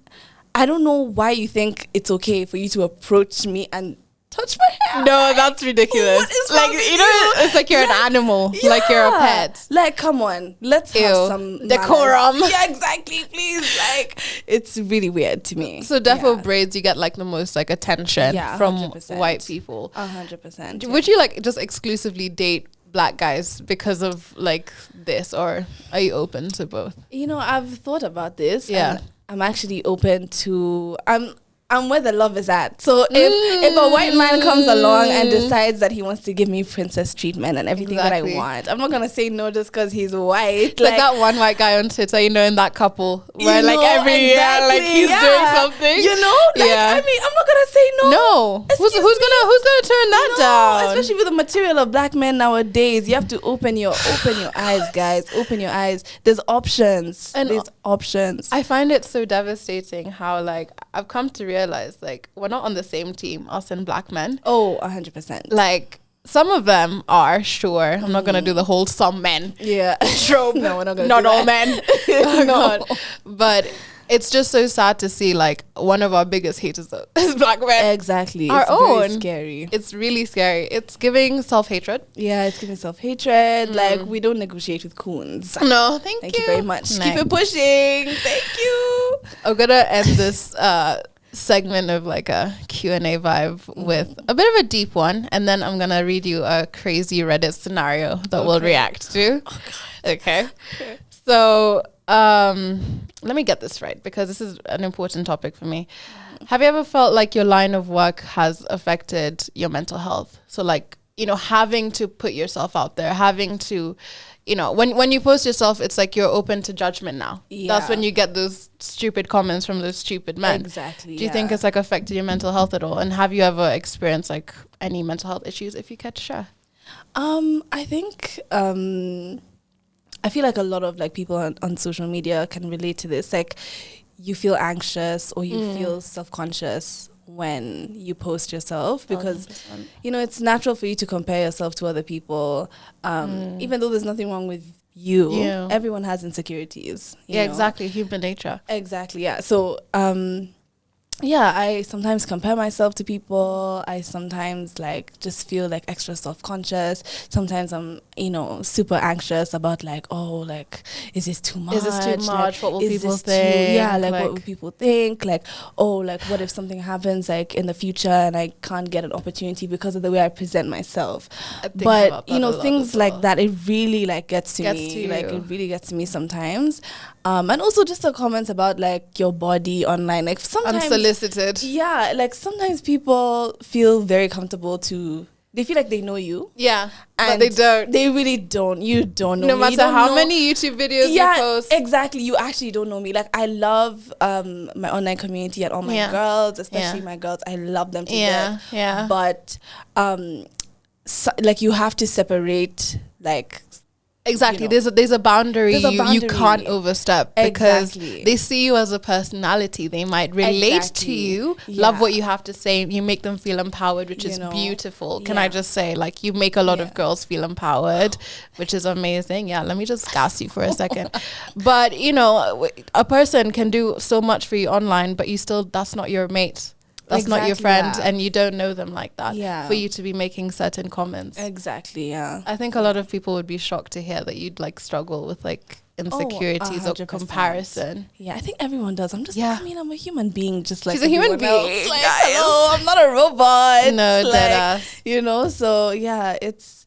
I don't know why you think it's okay for you to approach me and touch my hair. No, that's ridiculous. What is like, wrong with you know, it's like you're an animal, like you're a pet. Like, come on, let's have some decorum. manners. Yeah, exactly, please. Like, it's really weird to me. So, defo braids, you get like the most like attention from 100%. white people. 100%. Would you like just exclusively date black guys because of like this, or are you open to both? You know, I've thought about this. Yeah. And I'm actually open to. I'm where the love is at. So if a white man comes along and decides that he wants to give me princess treatment and everything that I want, I'm not gonna say no just because he's white. Like that one white guy on Twitter, you know, in that couple where like every year, like he's doing something. You know, like, I mean, I'm not gonna say no. No, who's gonna turn that down? Especially with the material of black men nowadays, you have to open your eyes, guys. Open your eyes. There's options. And there's options. I find it so devastating how like I've come to realize like we're not on the same team, us and black men. Oh, 100%. Like some of them are, sure. I'm not gonna do the whole some men trope. No, we're not gonna. Not do all that. men. Oh, God. But it's just so sad to see like one of our biggest haters is black men. Exactly. Our it's own. Very scary. It's really scary. It's giving self-hatred. Yeah, it's giving self-hatred. Like, we don't negotiate with coons. No, thank Thank you very much. Nice. Keep it pushing. Thank you. I'm gonna end this segment of like a Q&A vibe with a bit of a deep one, and then I'm gonna read you a crazy Reddit scenario that we'll react to. Okay. So let me get this right, because this is an important topic for me. Have you ever felt like your line of work has affected your mental health? So like, you know, having to put yourself out there, having to, you know, when you post yourself, it's like you're open to judgment now. Yeah. That's when you get those stupid comments from those stupid men. Exactly. Do you think it's like affected your mental health at all? And have you ever experienced like any mental health issues, if you care to share? I think I feel like a lot of like people on social media can relate to this. Like, you feel anxious or you feel self-conscious when you post yourself, because 100%. you know, it's natural for you to compare yourself to other people, even though there's nothing wrong with you. Everyone has insecurities, you know? Exactly, human nature. Exactly, yeah. So yeah, I sometimes compare myself to people. I sometimes like just feel like extra self-conscious. Sometimes I'm, you know, super anxious about like, oh, like, is this too much? Is this too much? Like, What will is people this think? Yeah, like what will people think? Like, oh, like what if something happens like in the future and I can't get an opportunity because of the way I present myself? But you know, things like that, it really like gets to me. Like, it really gets to me sometimes. And also just the comments about like your body online, like sometimes Unsolicited. Yeah, like sometimes people feel very comfortable they feel like they know you. Yeah, but And they don't. They really don't. You don't know No me. You matter don't how know- many YouTube videos yeah, you post. exactly. You actually don't know me. Like, I love my online community and all my girls, especially my girls. I love them to death. Yeah. But like, you have to separate like. Exactly. You know. There's a boundary, There's a you boundary. can't overstep, because Exactly. they see you as a personality. They might relate to Exactly. you, Yeah. love what you have to say. You make them feel empowered, which You is know, beautiful. Can yeah. I just say, like, you make a lot of Yeah. girls feel empowered, which is amazing. Yeah, let me just gas you for a second. But, you know, a person can do so much for you online, but that's not your mate. That's not your Exactly, friend, yeah. and you don't know them like that. Yeah. For you to be making certain comments. Exactly, yeah. I think a lot of people would be shocked to hear that you'd like struggle with like insecurities or 100%. comparison. Yeah, I think everyone does. I'm just, Yeah. I mean, I'm a human being, just like She's a human everyone being, else. Like, guys. hello, I'm not a robot. No, like, deadass. you know, so yeah, it's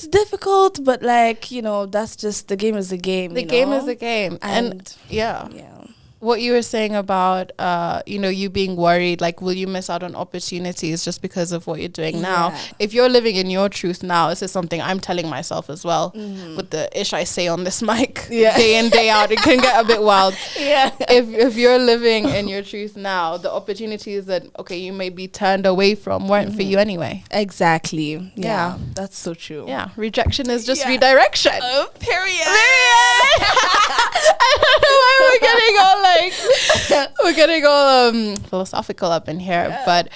difficult, but like, you know, that's just, the game is the game. The you game know? is the game. And yeah. Yeah. What you were saying about, you know, you being worried, like, will you miss out on opportunities just because of what you're doing now? Yeah. If you're living in your truth now, this is something I'm telling myself as well, with the ish I say on this mic, day in, day out, it can get a bit wild. Yeah. If you're living in your truth now, the opportunities that, okay, you may be turned away from weren't for you anyway. Exactly. Yeah. That's so true. Yeah, rejection is just Yeah. redirection. Period. I don't know why we're getting all philosophical up in here, but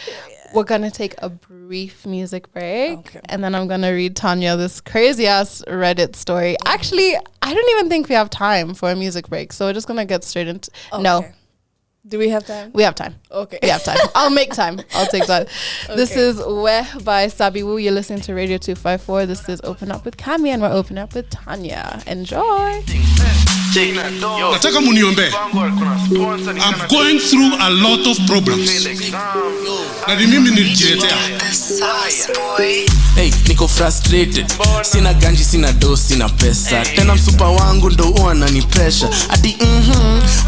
we're gonna take a brief music break, Okay. and then I'm gonna read Tania this crazy ass Reddit story. Actually, I don't even think we have time for a music break, so we're just gonna get straight into. No, Okay. Do we have time? we have time. Okay. We have time. I'll make time. I'll take time. This is Weh by Sabi Wu. You're listening to Radio 254. This is Open Up with Cami, and we're opening up with Tania. Enjoy. Nataka muniombe. I'm going through a lot of problems. Na ni mimi nilijiletea. Hey, niko frustrated. Sina ganji, sina do, sina pesa. Tena msupa wangu ndo uanani pressure. Ati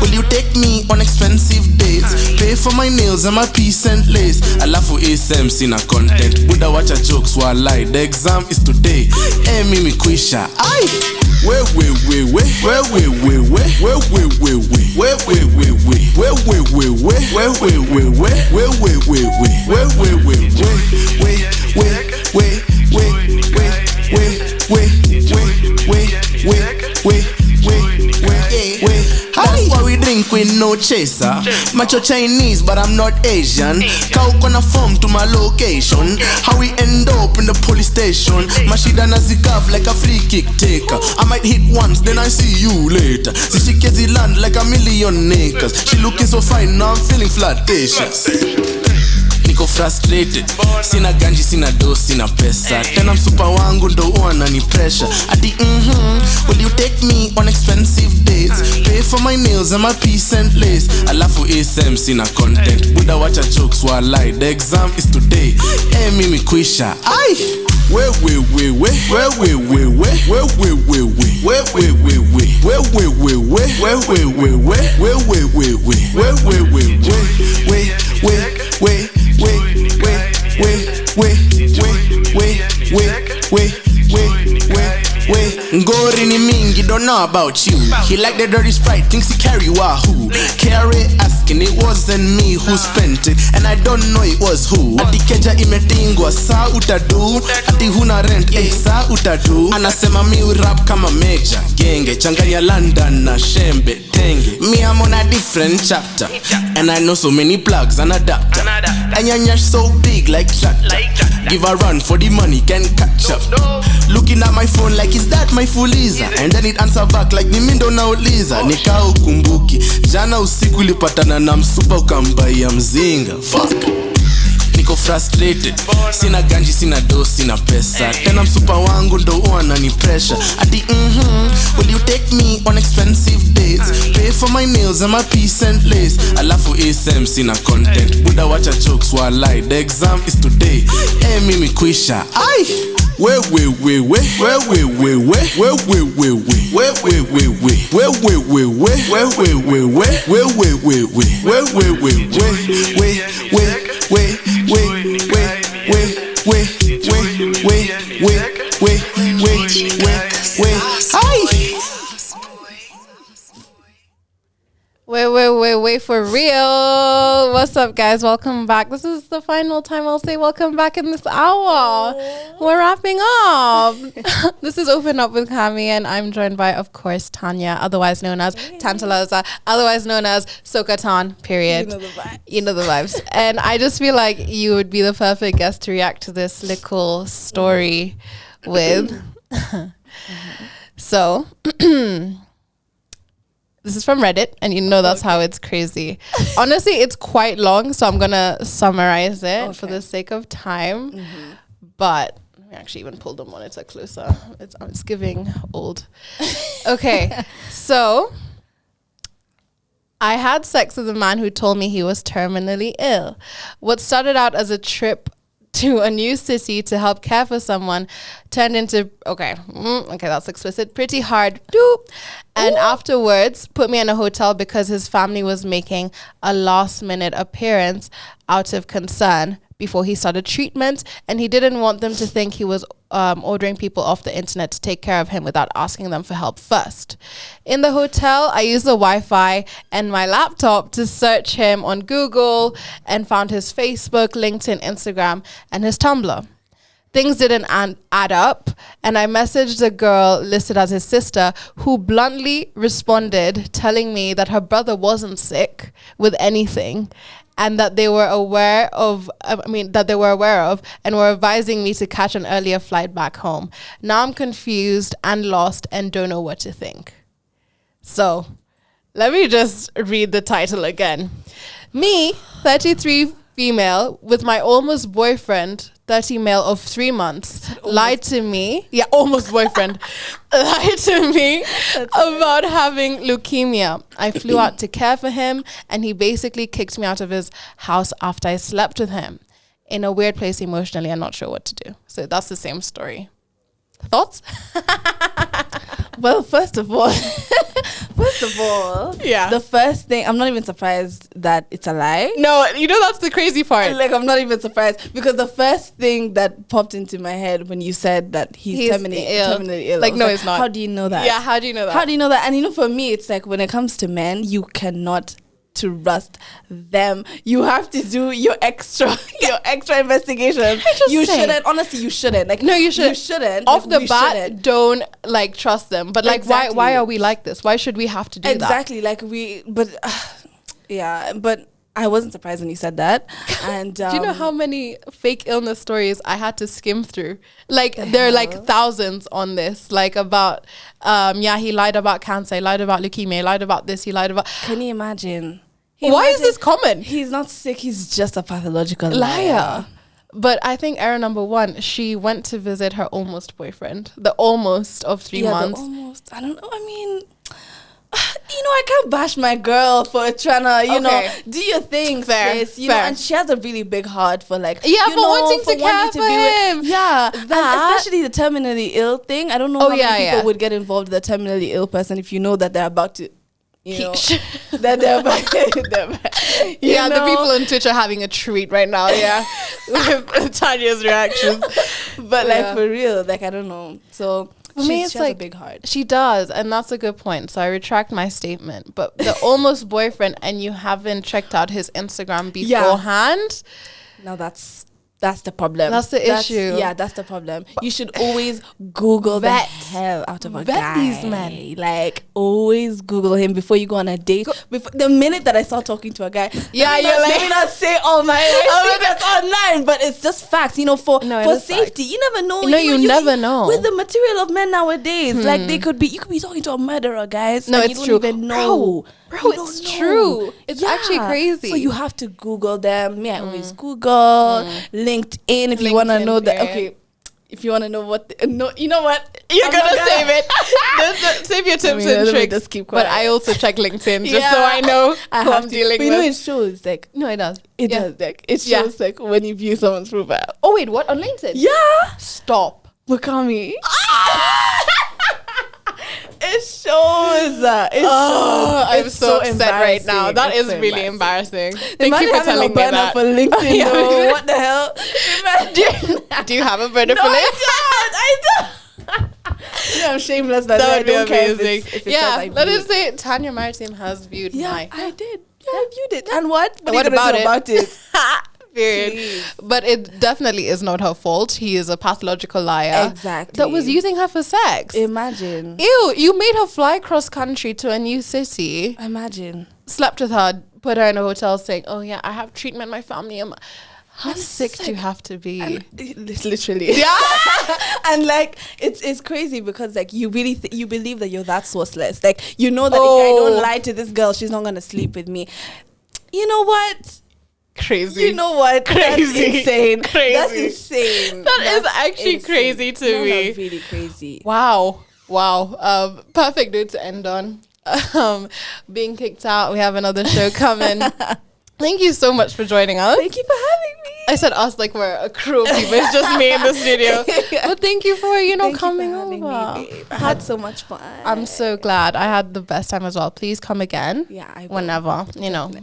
will you take me on expensive dates? Pay for my nails and my piece and lace. Alafu ASM sina content. Buda wacha jokes walai. The exam is today. Mimi kwisha. Ai. Where that's why we drink with no chaser. Macho Chinese, but I'm not Asian. Cow gonna form to my location. How we end up in the police station. Mashida nazikav like a free kick taker. I might hit once, then I see you later. See she gets land like a million acres. She looking so fine, now I'm feeling flirtatious. Niko frustrated. Sina ganji, sina do, sina pesa. Tena msupa wangu ndo uanani pressure. Ati will you take me on expensive dates? Pay for my nails and my piece and lace. Alafu ASM sina content. Buda wacha jokes walai. The exam is today. Mimi kwisha. Ai. Ngori ni mingi, don't know about you. He like the dirty Sprite, thinks he carry wahoo. Carry asking, it wasn't me who spent it, and I don't know it was who. Ati keja imetingwa, saa utadu. Ati huna rent, saa utadu. Anasema mi urap kama major genge, changanya London na shembe tenge. Me I'm on a different chapter, and I know so many plugs and adapter. And your nyash so big like tractor. Give a run for the money, can catch up. Looking at my phone like, is that my fuliza? And then it answer back like, ni mindo na uliza. Nika ukumbuki, jana usiku lipatana na msupa ukambai ya mzinga. Fuck, niko frustrated. Sina ganji, sina do, sina pesa. Tena msupa wangu ndo uanani pressure. Ati will you take me on expensive dates? Pay for my nails and my piece and lace. Alafu ASM sina content. Buda wacha jokes walai, the exam is today. Mimi kuisha, ai. Wait for real. What's up, guys? Welcome back. This is the final time I'll say welcome back in this hour. We're wrapping up. This is Open Up with Cami, and I'm joined by, of course, Tania, otherwise known as Tantalosa, otherwise known as Sokatan, period. You know the vibes. And I just feel like you would be the perfect guest to react to this little story with. So... This is from Reddit, and you know that's how it's crazy. Honestly, it's quite long, so I'm going to summarize it for the sake of time. But let me actually even pull the monitor closer. It's giving old. Okay, so I had sex with a man who told me he was terminally ill. What started out as a trip to a new city to help care for someone turned into okay, that's explicit, pretty hard, and afterwards put me in a hotel because his family was making a last minute appearance out of concern before he started treatment, and he didn't want them to think he was ordering people off the internet to take care of him without asking them for help first. In the hotel, I used the Wi-Fi and my laptop to search him on Google and found his Facebook, LinkedIn, Instagram, and his Tumblr. Things didn't add up, and I messaged the girl listed as his sister, who bluntly responded telling me that her brother wasn't sick with anything, and that they were aware of and were advising me to catch an earlier flight back home. Now I'm confused and lost and don't know what to think. So let me just read the title again. Me, 33 female, with my almost boyfriend, 30 male of 3 months, lied to me. Yeah, almost boyfriend. Lied to me about having leukemia. I flew out to care for him, and he basically kicked me out of his house after I slept with him. In a weird place emotionally, I'm not sure what to do. So that's the same story. Thoughts? Well, first of all, yeah. The first thing, I'm not even surprised that it's a lie. No, you know, that's the crazy part. Like, I'm not even surprised, because the first thing that popped into my head when you said that he's terminally ill. Like, no, it's not. How do you know that? Yeah, how do you know that? And you know, for me, it's like when it comes to men, you cannot trust them. You have to do your extra investigation. You shouldn't. Honestly, you shouldn't. Like, no, you shouldn't. Off the bat, don't like trust them. But like, why are we like this? Why should we have to do that? Exactly. Like but I wasn't surprised when you said that. And do you know how many fake illness stories I had to skim through? Like, there are like thousands on this. Like about, he lied about cancer, he lied about leukemia, he lied about this, he lied about. Can you imagine? Why is this common? He's not sick. He's just a pathological liar. But I think error number one, she went to visit her almost boyfriend. The almost of 3 months. The almost. I don't know. I mean, I can't bash my girl for trying to, do your thing, sis. And she has a really big heart for like, for wanting to care for him. Yeah, and especially the terminally ill thing. I don't know how many people would get involved with a terminally ill person if you know that they're about to. That they're the people on Twitch are having a treat right now, with Tanya's reactions. But like for real, like I don't know. So for me, she has a big heart. She does, and that's a good point. So I retract my statement. But the almost boyfriend, and you haven't checked out his Instagram beforehand. Now that's the problem. That's the issue. Yeah, that's the problem. You should always Google the hell out of a guy. These men. Like, always Google him before you go on a date. The minute that I start talking to a guy, let me not say all my that's online, but it's just facts. For safety, you never know. You never know. With the material of men nowadays, like you could be talking to a murderer, guys. No, and it's you true. don't even know. Bro, it's true. It's actually crazy. So you have to Google them. I always Google LinkedIn if you want to know that. Okay, if you want to know what, you know what? You're going to save it. Save your tips and tricks. Just keep quiet. But I also check LinkedIn just so I know who I'm dealing with. It shows like. No, it does. It does. Like, it shows like when you view someone's profile. Oh, wait, what? On LinkedIn? Yeah. Stop. Wakami. It shows that. I'm so upset right now. That is really embarrassing. Thank you for telling me that. For LinkedIn, what the hell? Imagine. Do you have a burner for LinkedIn? I don't. I'm shameless. That would be amazing. Let us say Tanya Maritim has viewed my. I did. Yeah, I viewed it. And what? What about it? Period. Please. But it definitely is not her fault. He is a pathological liar. Exactly. That was using her for sex. Imagine. Ew, you made her fly cross country to a new city. Imagine. Slept with her, put her in a hotel saying, oh yeah, I have treatment, my family. How sick do you have to be? Literally. Yeah. And like, it's crazy because like you really, you believe that you're that sourceless. Like, that if I don't lie to this girl, she's not going to sleep with me. You know what? Crazy. You know what? Crazy. That's insane. Crazy. That's insane. That's actually insane. Crazy to me. That's really crazy. Wow. Perfect note to end on. Being kicked out. We have another show coming. Thank you so much for joining us. Thank you for having me. I said us like we're a crew of people. It's just me in the studio. But thank you for, coming over. Me, I had so much fun. I'm so glad. I had the best time as well. Please come again. Yeah, I will. Whenever,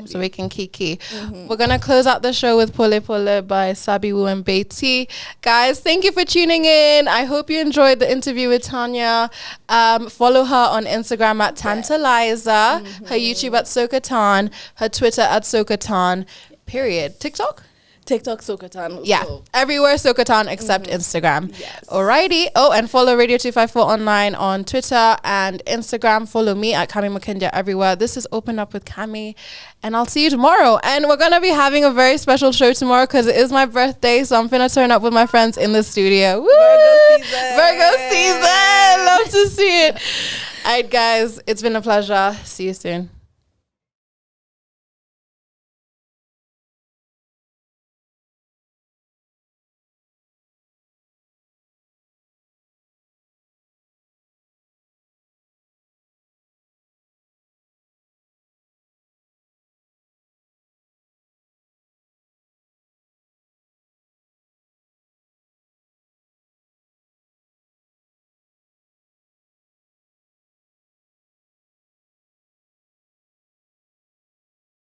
so we can kiki. We're going to close out the show with Pole Pole by Sabiwu and Beatty. Guys, thank you for tuning in. I hope you enjoyed the interview with Tanya. Follow her on Instagram at Tantaliza, her YouTube at Sokatan, her Twitter at Sokatan, period. TikTok, Sokatan. Yeah, everywhere Sokatan except Instagram. Yes. Alrighty. Oh, and follow Radio 254 online on Twitter and Instagram. Follow me at Kami Makindia everywhere. This is Open Up with Kami, and I'll see you tomorrow. And we're gonna be having a very special show tomorrow because it is my birthday, so I'm gonna turn up with my friends in the studio. Woo! Virgo season. Love to see it. Alright, guys, it's been a pleasure. See you soon.